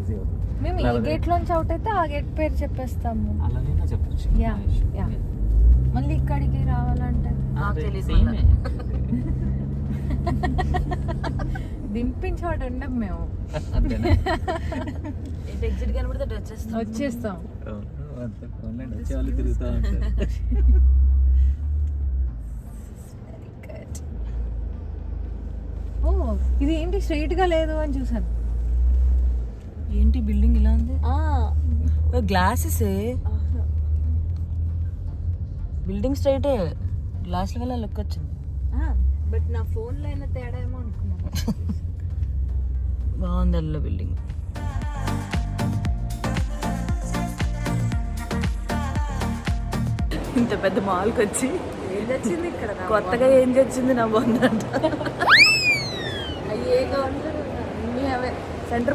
Easy అవుతుంది. మేము ఏ gate లోంచి అవుట్ అయితే ఆ గేట్ పేరు చెప్పేస్తాము. అలాగైనా చెప్పొచ్చు. Yeah yeah. మళ్ళీ ఇక్కడికి రావాలంటే దింపించోట ఉండం మేము. ఎగ్జిట్ కనబడితే వచ్చేస్తాం. వచ్చే వాళ్ళు తిరుగుతూ ఉంటారు. ఓ ఇది ఏంటి స్ట్రైట్ గా లేదు అని చూసాను. ఏంటి బిల్డింగ్ ఇలా ఉంది? గ్లాసెస్ బిల్డింగ్ స్ట్రైటే, గ్లాస్ వల్ల లుక్ వచ్చింది. బట్ నా ఫోన్ లో అయినా తేడా ఏమో అనుకున్నాను. బాగుంది అల్ల బిల్డింగ్. ఇంత పెద్ద మాల్కి వచ్చి ఏం తెచ్చింది ఇక్కడ? కొత్తగా ఏం తెచ్చింది నా బాగుందంట. అయ్యేగా ఉంటారు సెంటర్